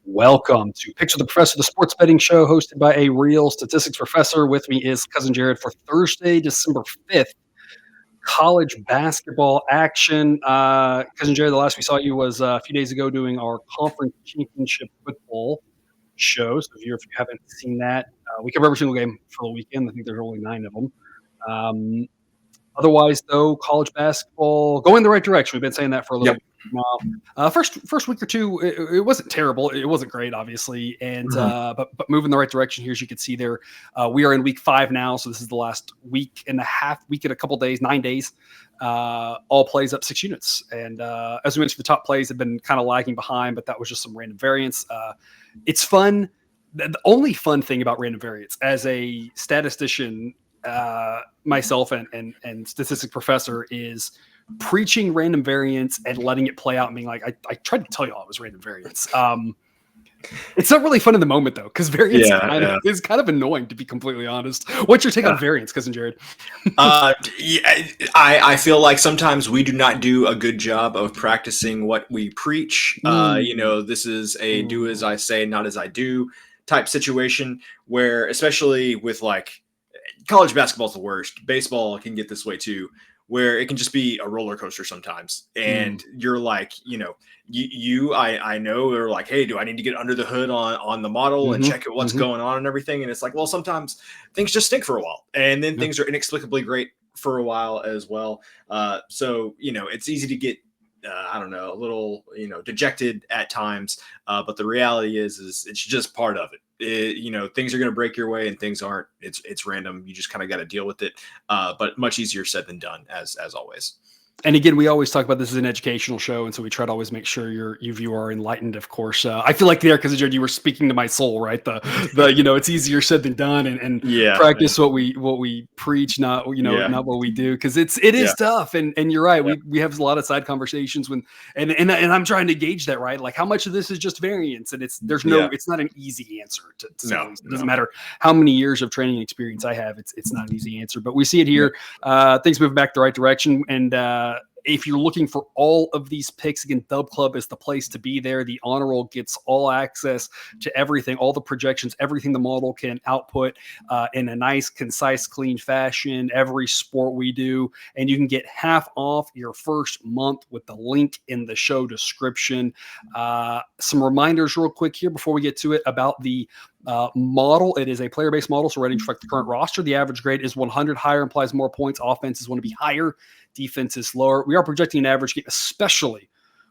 Welcome to Picture the Professor, the sports betting show hosted by a real statistics professor. With me is Cousin Jared for Thursday, December 5th, college basketball action. Cousin Jared, the last we saw you was a few days ago doing our conference championship football show. So if you haven't seen that, we cover every single game for the weekend. I think there's only 9 of them. Otherwise, though, college basketball going in the right direction. We've been saying that for a little bit now. First week or two, it wasn't terrible. It wasn't great, obviously, and but moving in the right direction here, as you can see there. We are in week 5 now, so this is the last week and a half, week and a couple days, 9 days. All plays up 6 units, and as we mentioned, the top plays have been kind of lagging behind, but that was just some random variance. It's fun. The only fun thing about random variance, as a statistician, myself and statistics professor, is preaching random variance and letting it play out and being like, I tried to tell you all it was random variance. It's not really fun in the moment though, because variance is kind of annoying, to be completely honest. What's your take on variance, Cousin Jared? I feel like sometimes we do not do a good job of practicing what we preach. This is a do as I say, not as I do type situation, where especially with like college basketball is the worst. Baseball can get this way too, where it can just be a roller coaster sometimes. And you're like, I know they're like, hey, do I need to get under the hood on the model and check what's going on and everything? And it's like, well, sometimes things just stink for a while, and then things are inexplicably great for a while as well. So, it's easy to get, a little, dejected at times. But the reality is it's just part of it. Things are going to break your way and things aren't. It's random. You just kind of got to deal with it. But much easier said than done, as always. And again, we always talk about this as an educational show, and so we try to always make sure you are enlightened. Of course, I feel like there, because Jared, you were speaking to my soul, right? The it's easier said than done, and practice what we preach, not what we do, because it is tough. And you're right. We have a lot of side conversations and I'm trying to gauge that, right? Like how much of this is just variance, and it's not an easy answer to it doesn't matter how many years of training experience I have. It's not an easy answer, but we see it here. Things moving back the right direction, and if you're looking for all of these picks, again, Dub Club is the place to be there. The honor roll gets all access to everything, all the projections, everything the model can output in a nice, concise, clean fashion, every sport we do. And you can get half off your first month with the link in the show description. Some reminders real quick here before we get to it about the model. It is a player-based model, so ready to reflect the current roster. The average grade is 100. Higher implies more points. Offenses want to be higher. Defense is lower. We are projecting an average game, especially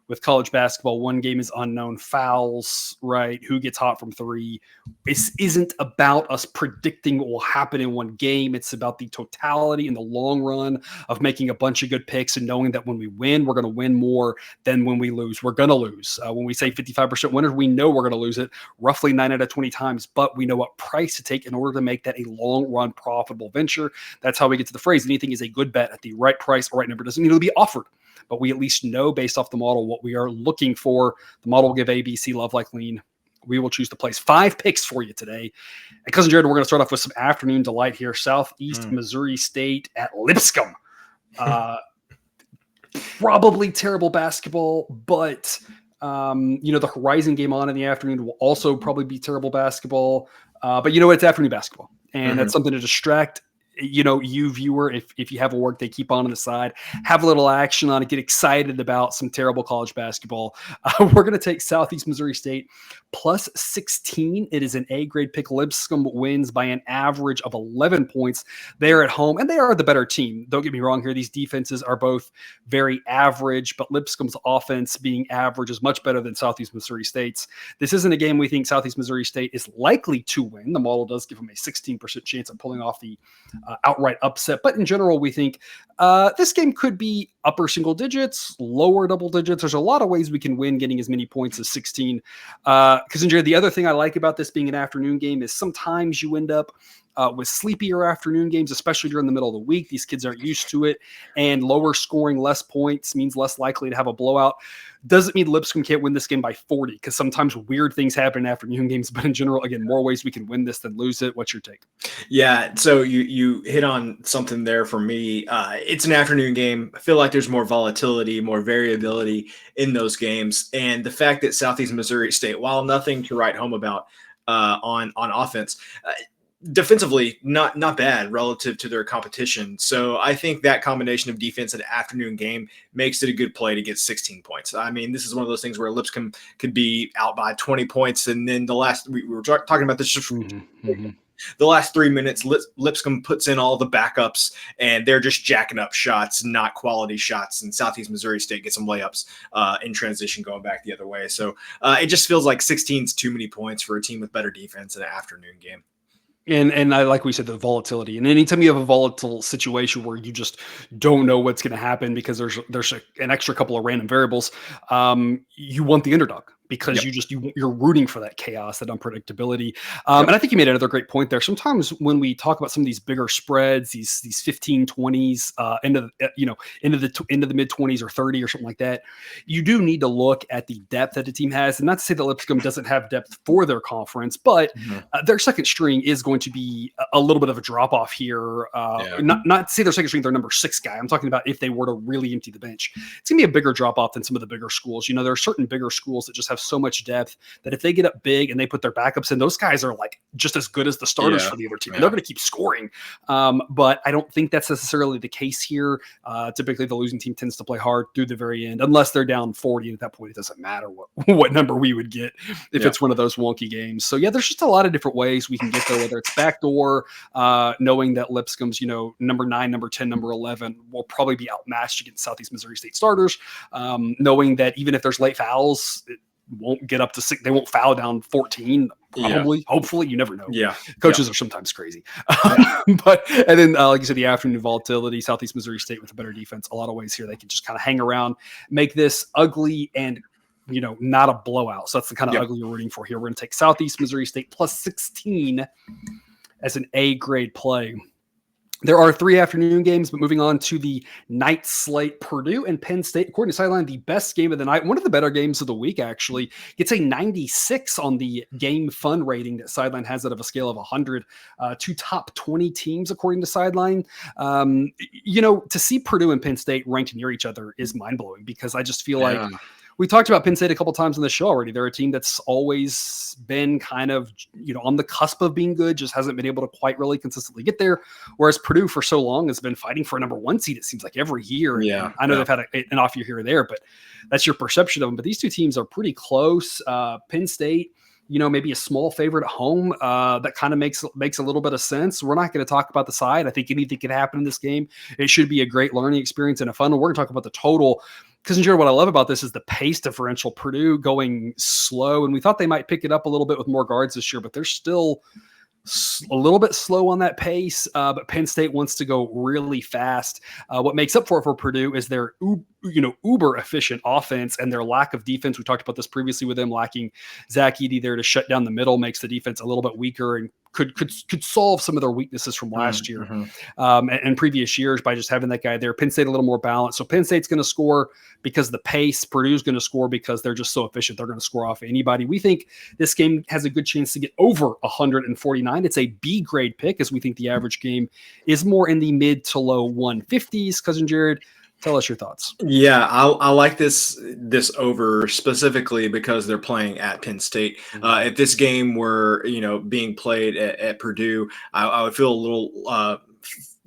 with college basketball. One game is unknown. Fouls, right? Who gets hot from 3? This isn't about us predicting what will happen in one game. It's about the totality in the long run of making a bunch of good picks and knowing that when we win, we're going to win more than when we lose. We're going to lose. When we say 55% winners, we know we're going to lose it roughly 9 out of 20 times, but we know what price to take in order to make that a long run profitable venture. That's how we get to the phrase, anything is a good bet at the right price or right number. Doesn't need to be offered, but we at least know based off the model what we are looking for. The model will give A, B, C, love, like, lean. We will choose to place 5 picks for you today. And Cousin Jared, we're going to start off with some afternoon delight here. Southeast Missouri State at Lipscomb. Probably terrible basketball, but the Horizon game on in the afternoon will also probably be terrible basketball. But it's afternoon basketball, and that's something to distract you viewer, if you have a work they keep on the side, have a little action on it, get excited about some terrible college basketball. We're going to take Southeast Missouri State plus 16. It is an A grade pick. Lipscomb wins by an average of 11 points. They are at home, and they are the better team. Don't get me wrong here. These defenses are both very average, but Lipscomb's offense being average is much better than Southeast Missouri State's. This isn't a game we think Southeast Missouri State is likely to win. The model does give them a 16% chance of pulling off the outright upset. But in general, we think this game could be upper single digits, lower double digits. There's a lot of ways we can win getting as many points as 16. Because the other thing I like about this being an afternoon game is sometimes you end up with sleepier afternoon games, especially during the middle of the week. These kids aren't used to it, and lower scoring, less points means less likely to have a blowout. Doesn't mean Lipscomb can't win this game by 40, because sometimes weird things happen in afternoon games. But in general, again, more ways we can win this than lose it. What's your take? Yeah, so you hit on something there for me. It's an afternoon game. I feel like there's more volatility, more variability in those games. And the fact that Southeast Missouri State, while nothing to write home about on offense, defensively not bad relative to their competition. So I think that combination of defense and afternoon game makes it a good play to get 16 points. I mean, this is one of those things where Lipscomb could be out by 20 points, and then we were talking about this just the last 3 minutes, Lipscomb puts in all the backups, and they're just jacking up shots, not quality shots. And Southeast Missouri State gets some layups in transition going back the other way. So it just feels like 16 is too many points for a team with better defense in an afternoon game. And I, like we said, the volatility. And anytime you have a volatile situation where you just don't know what's going to happen because there's an extra couple of random variables, you want the underdog, because you're rooting for that chaos, that unpredictability. And I think you made another great point there. Sometimes when we talk about some of these bigger spreads, these 15, 20s, into the mid 20s or 30 or something like that, you do need to look at the depth that the team has. And not to say that Lipscomb doesn't have depth for their conference, but their second string is going to be a little bit of a drop off here. Not to say their second string, their number 6 guy. I'm talking about if they were to really empty the bench, it's gonna be a bigger drop off than some of the bigger schools. There are certain bigger schools that just have so much depth that if they get up big and they put their backups in, those guys are like just as good as the starters for the other team. And they're going to keep scoring. But I don't think that's necessarily the case here. Typically the losing team tends to play hard through the very end, unless they're down 40. And at that point, it doesn't matter what number we would get if it's one of those wonky games. So there's just a lot of different ways we can get there, whether it's backdoor, knowing that Lipscomb's, number 9, number 10, number 11 will probably be outmatched against Southeast Missouri State starters, knowing that even if there's late fouls, won't get up to 6. They won't foul down 14. Probably, hopefully, you never know. Coaches are sometimes crazy. But and then, like you said, the afternoon volatility. Southeast Missouri State with a better defense. A lot of ways here they can just kind of hang around, make this ugly and not a blowout. So that's the kind of ugly you're rooting for here. We're going to take Southeast Missouri State plus 16 as an A grade play. There are 3 afternoon games, but moving on to the night slate, Purdue and Penn State. According to Sideline, the best game of the night, one of the better games of the week, actually. Gets a 96 on the game fun rating that Sideline has out of a scale of 100. 2 top 20 teams, according to Sideline. To see Purdue and Penn State ranked near each other is mind-blowing, because I just feel like we talked about Penn State a couple times on the show already. They're a team that's always been kind of, on the cusp of being good, just hasn't been able to quite really consistently get there. Whereas Purdue for so long has been fighting for a number 1 seed, it seems like, every year. I know they've had an off year here or there, but that's your perception of them. But these two teams are pretty close. Penn State, maybe a small favorite at home. That kind of makes a little bit of sense. We're not going to talk about the side. I think anything can happen in this game. It should be a great learning experience and a fun one. We're going to talk about the total, because what I love about this is the pace differential. Purdue going slow, and we thought they might pick it up a little bit with more guards this year, but they're still a little bit slow on that pace. But Penn State wants to go really fast. What makes up for it for Purdue is their uber efficient offense and their lack of defense. We talked about this previously with them lacking Zach Edey there to shut down the middle, makes the defense a little bit weaker and could solve some of their weaknesses from last year and previous years by just having that guy there. Penn State a little more balanced. So Penn State's going to score because of the pace. Purdue's going to score because they're just so efficient. They're going to score off anybody. We think this game has a good chance to get over 149. It's a B grade pick, as we think the average game is more in the mid to low 150s. Cousin Jared, tell us your thoughts. Yeah, I like this over specifically because they're playing at Penn State. If this game were, being played at Purdue, I would feel a little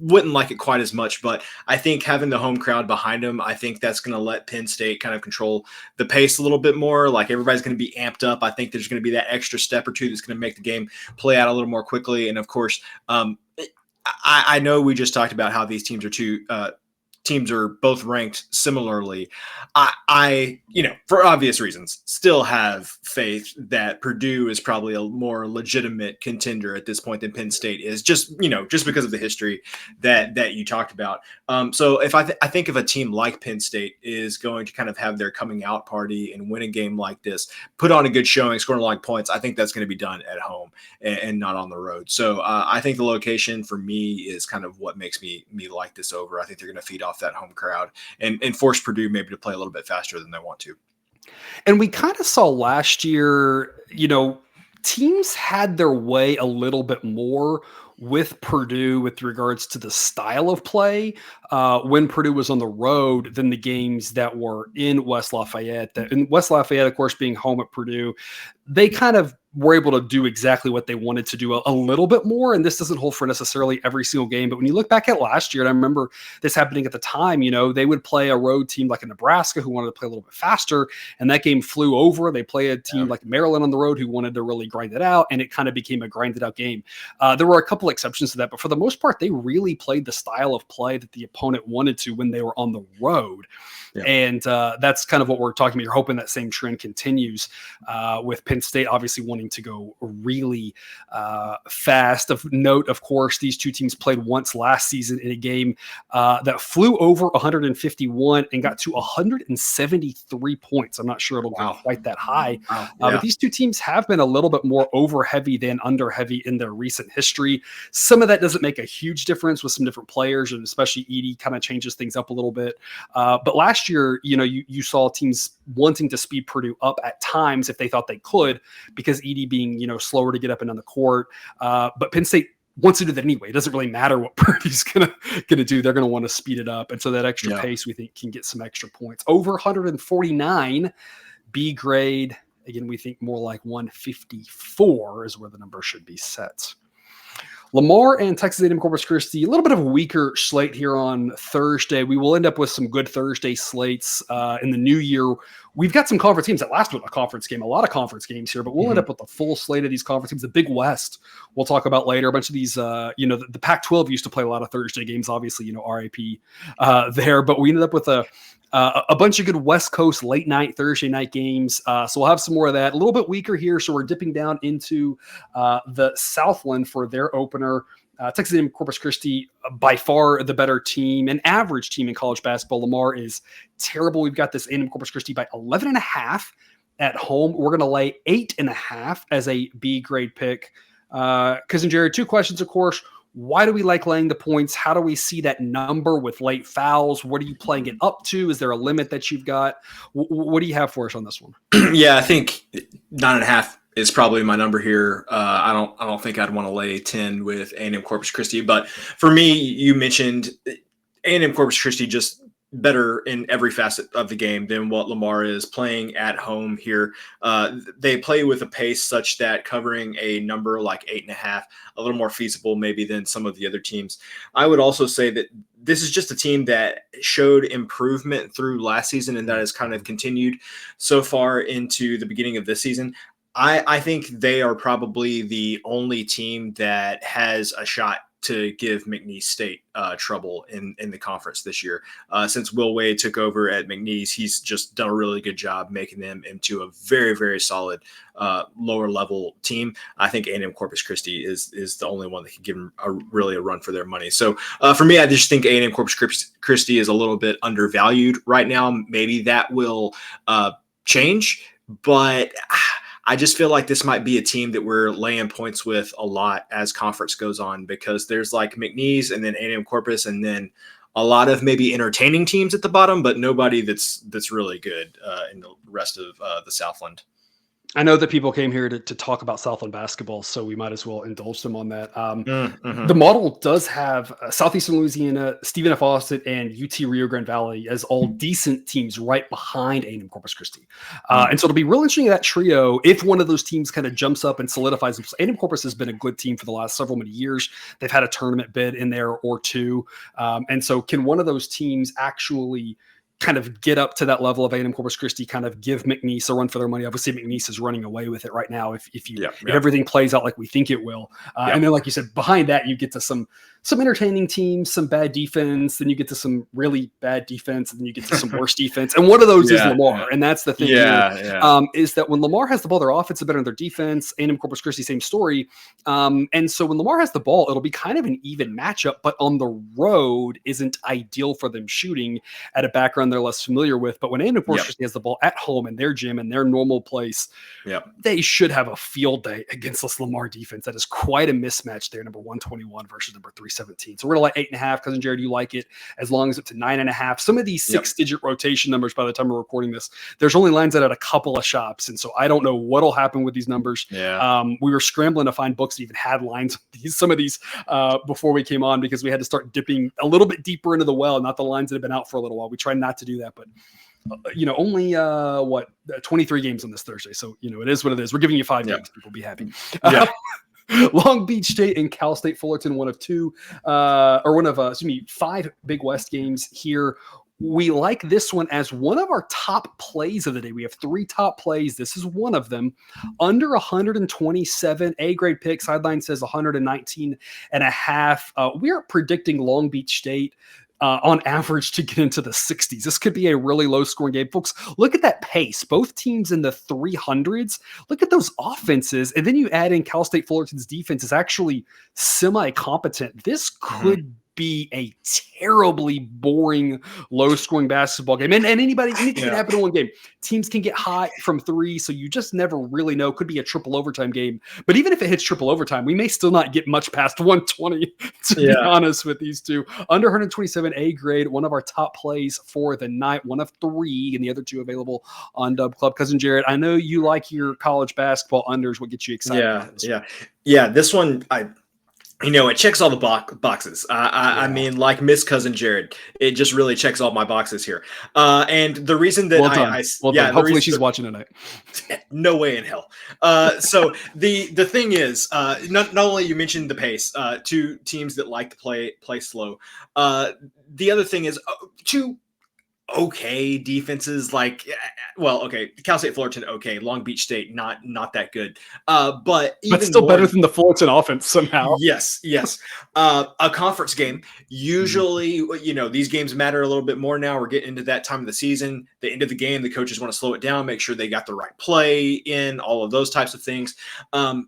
wouldn't like it quite as much, but I think having the home crowd behind them, I think that's going to let Penn State kind of control the pace a little bit more. Like, everybody's going to be amped up. I think there's going to be that extra step or two that's going to make the game play out a little more quickly. And of course, I know we just talked about how these teams are both ranked similarly. I for obvious reasons, still have faith that Purdue is probably a more legitimate contender at this point than Penn State is, just because of the history that you talked about. So if I think if a team like Penn State is going to kind of have their coming out party and win a game like this, put on a good showing, scoring a lot of points, I think that's going to be done at home and not on the road. So I think the location for me is kind of what makes me like this over. I think they're going to feed off that home crowd and force Purdue maybe to play a little bit faster than they want to. And we kind of saw last year, teams had their way a little bit more with Purdue with regards to the style of play when Purdue was on the road than the games that were in West Lafayette. In West Lafayette, of course, being home at Purdue, they kind of were able to do exactly what they wanted to do a little bit more. And this doesn't hold for necessarily every single game. But when you look back at last year, and I remember this happening at the time, they would play a road team like a Nebraska who wanted to play a little bit faster. And that game flew over. They play a team like Maryland on the road who wanted to really grind it out. And it kind of became a grinded out game. There were a couple exceptions to that. But for the most part, they really played the style of play that the opponent wanted to when they were on the road. Yeah. And that's kind of what we're talking about. You're hoping that same trend continues with Penn State obviously wanting to go really fast. Of note, of course, these two teams played once last season in a game that flew over 151 and got to 173 points. I'm not sure it'll go quite that high. But these two teams have been a little bit more over heavy than under heavy in their recent history. Some of that doesn't make a huge difference with some different players, and especially Edey kind of changes things up a little bit. But last year, you saw teams wanting to speed Purdue up at times if they thought they could, because Edey being, slower to get up and on the court. But Penn State wants to do that anyway. It doesn't really matter what Purdue's gonna do. They're gonna want to speed it up. And so that extra pace, we think, can get some extra points. Over 149, B grade. Again, we think more like 154 is where the number should be set. Lamar and Texas A&M Corpus Christi, a little bit of a weaker slate here on Thursday. We will end up with some good Thursday slates in the new year. We've got some conference games that last with a conference game, a lot of conference games here, but we'll end up with a full slate of these conference games. The Big West, we'll talk about later. A bunch of these, the Pac-12 used to play a lot of Thursday games, obviously, RIP there, but we ended up with a bunch of good West Coast late night Thursday night games. So we'll have some more of that. A little bit weaker here, so we're dipping down into the Southland for their opener. Texas A&M Corpus Christi, by far the better team, an average team in college basketball. Lamar is terrible. We've got this A&M Corpus Christi by 11.5 at home. We're going to lay 8.5 as a B grade pick. Cousin Jared, two questions, of course. Why do we like laying the points? How do we see that number with late fouls? What are you playing it up to? Is there a limit that you've got? What do you have for us on this one? Yeah, I think 9.5 is probably my number here. I don't think I'd want to lay 10 with A&M Corpus Christi, but for me, you mentioned A&M Corpus Christi just better in every facet of the game than what Lamar is playing at home here. They play with a pace such that covering a number like 8.5, a little more feasible maybe than some of the other teams. I would also say that this is just a team that showed improvement through last season, and that has kind of continued so far into the beginning of this season. I think they are probably the only team that has a shot to give McNeese State trouble in the conference this year. Since Will Wade took over at McNeese, he's just done a really good job making them into a very, very solid lower level team. I think A&M Corpus Christi is the only one that can give them really a run for their money. So for me, I just think A&M Corpus Christi is a little bit undervalued right now. Maybe that will change, but I just feel like this might be a team that we're laying points with a lot as conference goes on, because there's like McNeese and then A&M Corpus and then a lot of maybe entertaining teams at the bottom, but nobody that's really good in the rest of the Southland. I know that people came here to talk about Southland basketball, so we might as well indulge them on that. The model does have Southeastern Louisiana, Stephen F. Austin, and UT Rio Grande Valley as all decent teams right behind A&M Corpus Christi. And so it'll be real interesting in that trio if one of those teams kind of jumps up and solidifies themselves. A&M Corpus has been a good team for the last many years. They've had a tournament bid in there or two. And so can one of those teams actually kind of get up to that level of A&M Corpus Christi, kind of give McNeese a run for their money? Obviously, McNeese is running away with it right now if everything plays out like we think it will. And then, like you said, behind that, you get to some entertaining teams, some bad defense, then you get to some really bad defense, and then you get to some worse defense. And one of those is Lamar. And that's the thing is that when Lamar has the ball, their offense is better than their defense. A&M Corpus Christi, same story. And so when Lamar has the ball, it'll be kind of an even matchup, but on the road isn't ideal for them shooting at a background they're less familiar with. But when A&M Corpus Christi has the ball at home in their gym, in their normal place, they should have a field day against this Lamar defense. That is quite a mismatch there, number 121 versus number 3 317. So we're gonna like 8.5. Cousin Jared, you like it as long as it's to 9.5. Some of these 6-digit rotation numbers by the time we're recording this, there's only lines at a couple of shops, and so I don't know what'll happen with these numbers. We were scrambling to find books that even had lines some of these before we came on, because we had to start dipping a little bit deeper into the well, not the lines that have been out for a little while. We try not to do that, but only 23 games on this Thursday, so it is what it is. We're giving you 5 games. People be happy. Long Beach State and Cal State Fullerton, one of 5 Big West games here. We like this one as one of our top plays of the day. We have 3 top plays. This is one of them. Under 127, A grade pick. Sideline says 119.5. We are predicting Long Beach State on average to get into the 60s. This could be a really low scoring game. Folks, look at that pace. Both teams in the 300s. Look at those offenses. And then you add in Cal State Fullerton's defense is actually semi-competent. This could be a terribly boring, low-scoring basketball game. And anything can happen in one game. Teams can get hot from 3, so you just never really know. Could be a triple overtime game. But even if it hits triple overtime, we may still not get much past 120, to be honest with these two. Under 127 A grade, one of our top plays for the night, one of 3, and the other 2 available on Dub Club. Cousin Jared, I know you like your college basketball unders. What gets you excited? This one, it checks all the boxes. I mean, like Miss Cousin Jared, it just really checks all my boxes here. And the reason that hopefully she's watching tonight. No way in hell. So the thing is, not only you mentioned the pace, 2 teams that like to play slow. The other thing is 2 okay defenses, Cal State Fullerton, okay, Long Beach State, not that good, but still better than the Fullerton offense somehow. Yes. A conference game, usually, these games matter a little bit more now. We're getting into that time of the season, the end of the game, the coaches want to slow it down, make sure they got the right play in, all of those types of things. And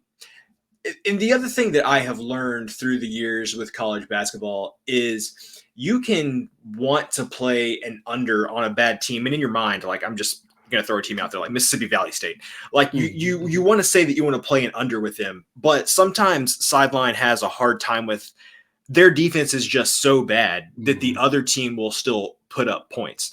the other thing that I have learned through the years with college basketball is you can want to play an under on a bad team, and in your mind, like, I'm just going to throw a team out there like Mississippi Valley State. Like you want to say that you want to play an under with them, but sometimes Sideline has a hard time with their defense is just so bad that the other team will still put up points.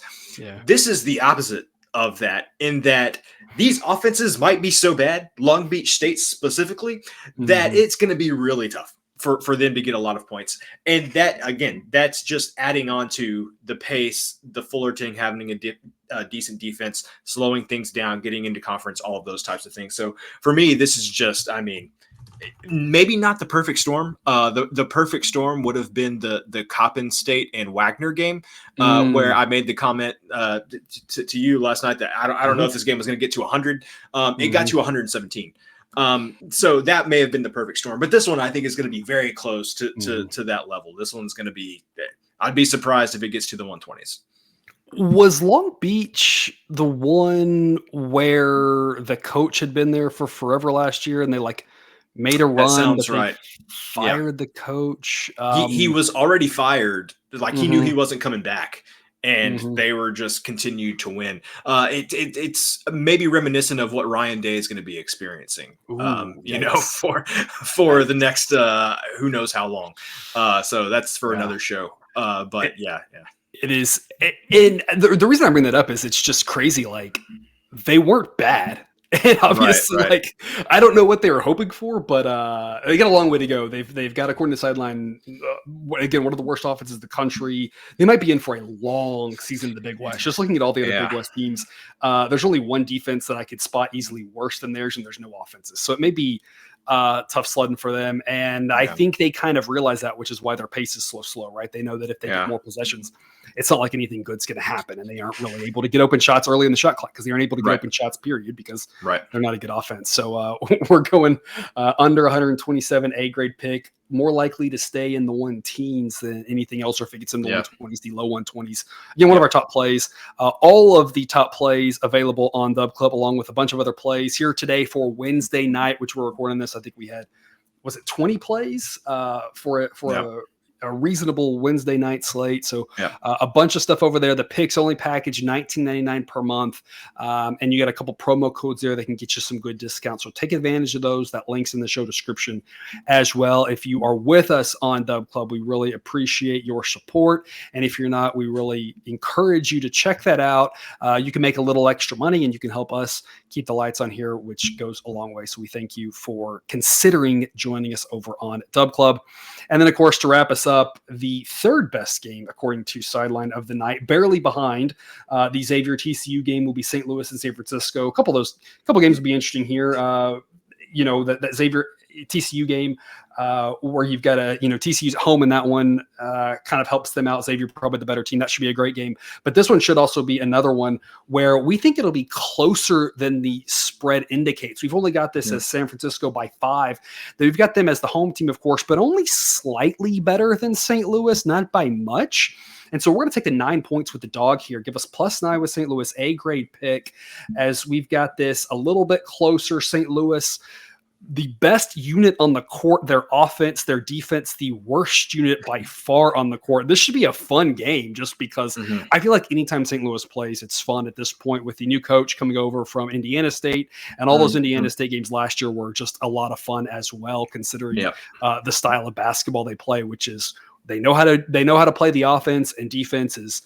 This is the opposite of that, in that these offenses might be so bad, Long Beach State specifically, that it's going to be really tough for them to get a lot of points. And that, again, that's just adding on to the pace, the Fullerton having a decent defense, slowing things down, getting into conference, all of those types of things. So for me, this is just, maybe not the perfect storm. The perfect storm would have been the Coppin State and Wagner game, where I made the comment to you last night that I don't know if this game was going to get to 100. It got to 117. So that may have been the perfect storm, but this one I think is going to be very close to that level. This one's going to be, I'd be surprised if it gets to the 120s. Was Long Beach the one where the coach had been there for forever last year and they made a run? That sounds right. Fired the coach. He was already fired. He knew he wasn't coming back. And they were just continued to win. It's maybe reminiscent of what Ryan Day is going to be experiencing, for the next who knows how long. So that's for another show. But it is. And the reason I bring that up is it's just crazy. They weren't bad. And obviously, I don't know what they were hoping for, but they got a long way to go. They've got, according to Sideline, again, one of the worst offenses in the country. They might be in for a long season in the Big West. Just looking at all the other Big West teams, there's only one defense that I could spot easily worse than theirs, and there's no offenses. So it may be tough sledding for them. And I think they kind of realize that, which is why their pace is slow, right? They know that if they get more possessions, it's not like anything good's going to happen. And they aren't really able to get open shots early in the shot clock because they aren't able to get open shots, period, because they're not a good offense. So we're going under 127 A grade pick, more likely to stay in the 1-teens than anything else, or if it gets in the 120s, the low 120s. Again, one of our top plays. All of the top plays available on Dub Club, along with a bunch of other plays here today for Wednesday night, which we're recording this. I think we had, was it 20 plays for a reasonable Wednesday night slate. So a bunch of stuff over there. The picks only package $19.99 per month. And you got a couple promo codes there that can get you some good discounts. So take advantage of those. That link's in the show description as well. If you are with us on Dub Club, we really appreciate your support. And if you're not, we really encourage you to check that out. You can make a little extra money and you can help us keep the lights on here, which goes a long way. So we thank you for considering joining us over on Dub Club. And then, of course, to wrap us up, the third best game, according to Sideline of the night, barely behind the Xavier TCU game, will be St. Louis and San Francisco. A couple games will be interesting here. That Xavier TCU game where you've got TCU's at home in that one kind of helps them out. Xavier probably the better team. That should be a great game. But this one should also be another one where we think it'll be closer than the spread indicates. We've only got this as San Francisco by 5. We've got them as the home team, of course, but only slightly better than St. Louis, not by much. And so we're going to take the 9 points with the dog here. Give us +9 with St. Louis, A grade pick, as we've got this a little bit closer. St. Louis, the best unit on the court, their offense, their defense, the worst unit by far on the court. This should be a fun game just because I feel like anytime St. Louis plays, it's fun at this point with the new coach coming over from Indiana State, and all those Indiana State games last year were just a lot of fun as well, considering the style of basketball they play, which is they know how to play the offense, and defense is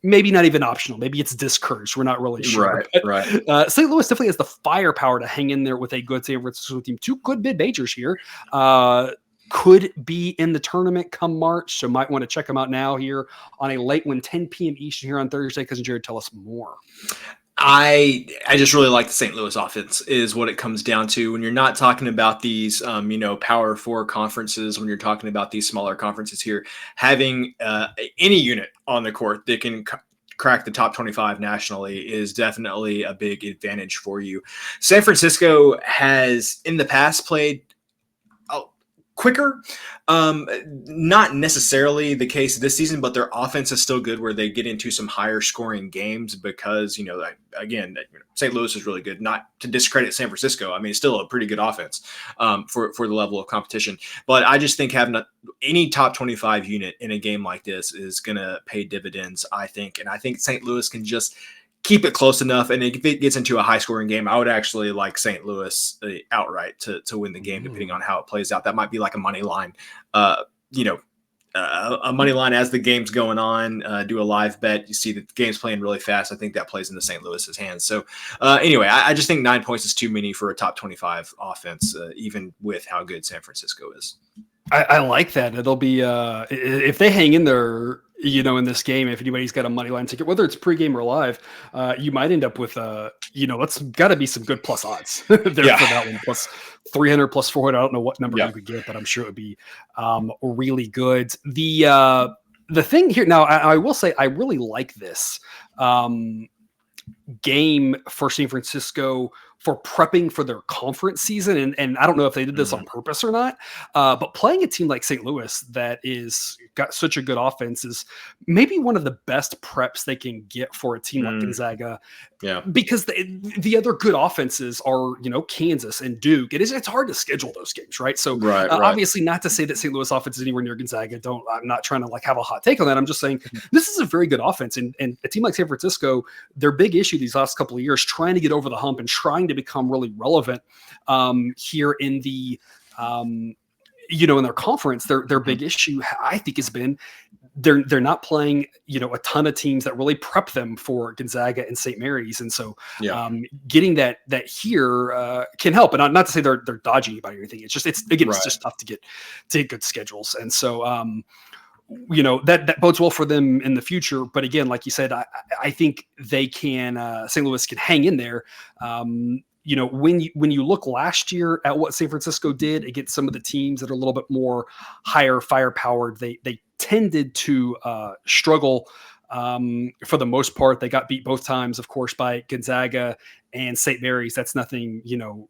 maybe not even optional. Maybe it's discouraged. We're not really sure. Right. St. Louis definitely has the firepower to hang in there with a good San Francisco team. 2 good mid-majors here. Could be in the tournament come March, so might want to check them out now here on a late one, 10 p.m. Eastern here on Thursday. Cousin Jared, tell us more. I just really like the St. Louis offense is what it comes down to when you're not talking about these, Power 4 conferences, when you're talking about these smaller conferences here, having any unit on the court that can crack the top 25 nationally is definitely a big advantage for you. San Francisco has in the past played quicker. Not necessarily the case this season, but their offense is still good where they get into some higher scoring games because, St. Louis is really good. Not to discredit San Francisco. I mean, it's still a pretty good offense for the level of competition. But I just think having any top 25 unit in a game like this is going to pay dividends, I think. And I think St. Louis can just keep it close enough. And if it gets into a high scoring game, I would actually like St. Louis outright to win the game, depending on how it plays out. That might be like a money line, a money line as the game's going on, do a live bet. You see that the game's playing really fast. I think that plays into St. Louis's hands. So anyway, I just think 9 points is too many for a top 25 offense, even with how good San Francisco is. I like that. It'll be if they hang in there, in this game, if anybody's got a money line ticket, whether it's pregame or live, you might end up with it's got to be some good plus odds there for that one. Plus 300, plus 400. I don't know what number you could get, but I'm sure it would be really good. The thing here now, I will say I really like this game for San Francisco for prepping for their conference season. And I don't know if they did this on purpose or not, but playing a team like St. Louis that is got such a good offense is maybe one of the best preps they can get for a team like Gonzaga. Yeah, because the other good offenses are, Kansas and Duke. It's hard to schedule those games, right? So obviously not to say that St. Louis offense is anywhere near Gonzaga. I'm not trying to have a hot take on that. I'm just saying this is a very good offense. And a team like San Francisco, their big issue these last couple of years, trying to get over the hump and trying to become really relevant here in the in their conference, their big issue I think has been they're not playing a ton of teams that really prep them for Gonzaga and St. Mary's, and so getting that here can help. And not to say they're dodging anybody or anything. It's just it's just tough to get good schedules, and so that bodes well for them in the future. But again, like you said, I think they can St. Louis can hang in there. When you look last year at what San Francisco did against some of the teams that are a little bit more higher firepower, they tended to struggle for the most part. They got beat both times, of course, by Gonzaga and St. Mary's. That's nothing,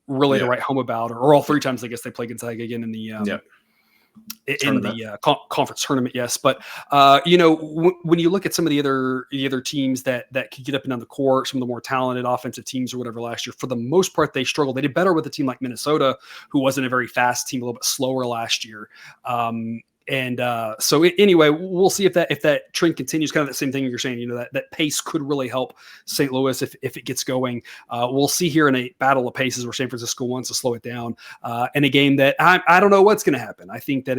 really to write home about, or all 3 times, I guess, they play Gonzaga again in the conference tournament. Yes. But, when you look at some of the other teams that could get up and down the court, some of the more talented offensive teams or whatever last year, for the most part, they struggled. They did better with a team like Minnesota, who wasn't a very fast team, a little bit slower last year. Anyway, we'll see if that trend continues. Kind of the same thing you're saying. That pace could really help St. Louis if it gets going. We'll see here in a battle of paces where San Francisco wants to slow it down, in a game that I don't know what's going to happen. I think that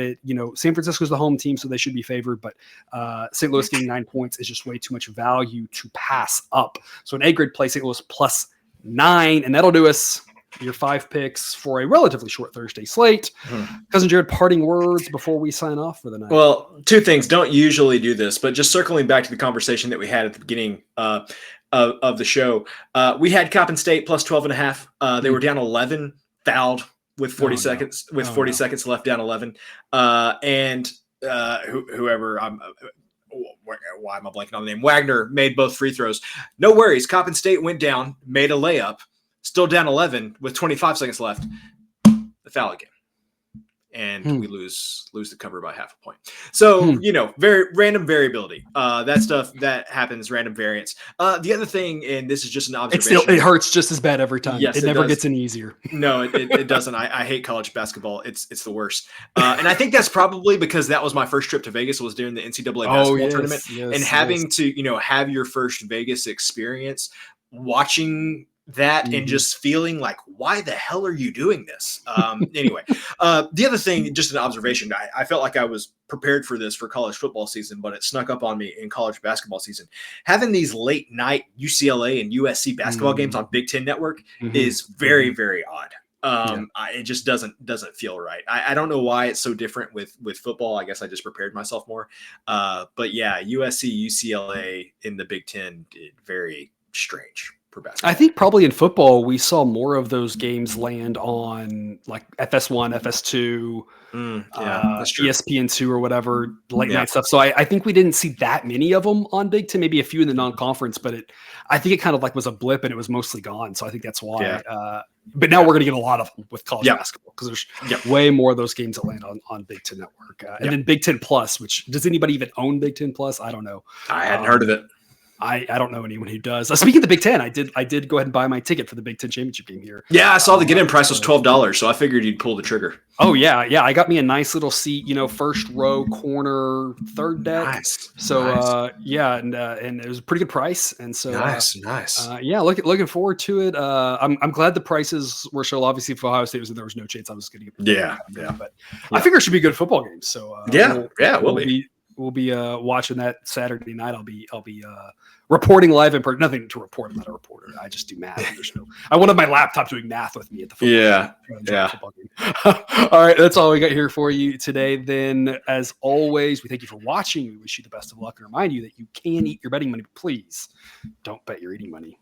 San Francisco's the home team, so they should be favored. But St. Louis getting 9 points is just way too much value to pass up. So an A grade play, St. Louis +9, and that'll do us. Your 5 picks for a relatively short Thursday slate. Cousin Jared, parting words before we sign off for the night. Well, 2 things. Don't usually do this, but just circling back to the conversation that we had at the beginning of the show, we had Coppin State +12.5. They were down 11, fouled with 40 seconds seconds left, down 11. Whoever why am I blanking on the name? Wagner made both free throws. No worries. Coppin State went down, made a layup. Still down 11 with 25 seconds left. The foul again. And we lose the cover by half a point. So, very random variability. That stuff that happens, random variance. The other thing, and this is just an observation. It hurts just as bad every time. Yes, it never gets any easier. No, it doesn't. I hate college basketball. It's the worst. And I think that's probably because that was my first trip to Vegas, was during the NCAA basketball tournament. Yes, and having to, have your first Vegas experience, watching that and just feeling like, why the hell are you doing this? Anyway, the other thing, just an observation, I felt like I was prepared for this for college football season, but it snuck up on me in college basketball season. Having these late night UCLA and USC basketball games on Big Ten Network is very, very odd. It just doesn't feel right. I don't know why it's so different with football. I guess I just prepared myself more. But yeah, USC, UCLA in the Big Ten, very strange. I think probably in football, we saw more of those games land on like FS1, FS2, ESPN2 or whatever, late night stuff. So I think we didn't see that many of them on Big Ten, maybe a few in the non-conference, but I think it kind of like was a blip and it was mostly gone. So I think that's why. But now we're going to get a lot of them with college basketball because there's way more of those games that land on Big Ten Network. And then Big Ten Plus, which does anybody even own Big Ten Plus? I don't know. I hadn't heard of it. I don't know anyone who does. Speaking of the Big Ten, I did go ahead and buy my ticket for the Big Ten championship game here. Yeah, I saw the get-in price was $12, so I figured you'd pull the trigger. Oh yeah. I got me a nice little seat, first row corner, third deck. Nice. So and it was a pretty good price. And so nice. Looking forward to it. I'm glad the prices were so. Obviously, for Ohio State, there was no chance I was going to get. But I figure it should be a good football game. So we'll be. We'll be watching that Saturday night. I'll be reporting live in person. Nothing to report. I'm not a reporter. I just do math. I wanted my laptop doing math with me at the football game. All right, that's all we got here for you today. Then, as always, we thank you for watching. We wish you the best of luck and remind you that you can eat your betting money, but please don't bet your eating money.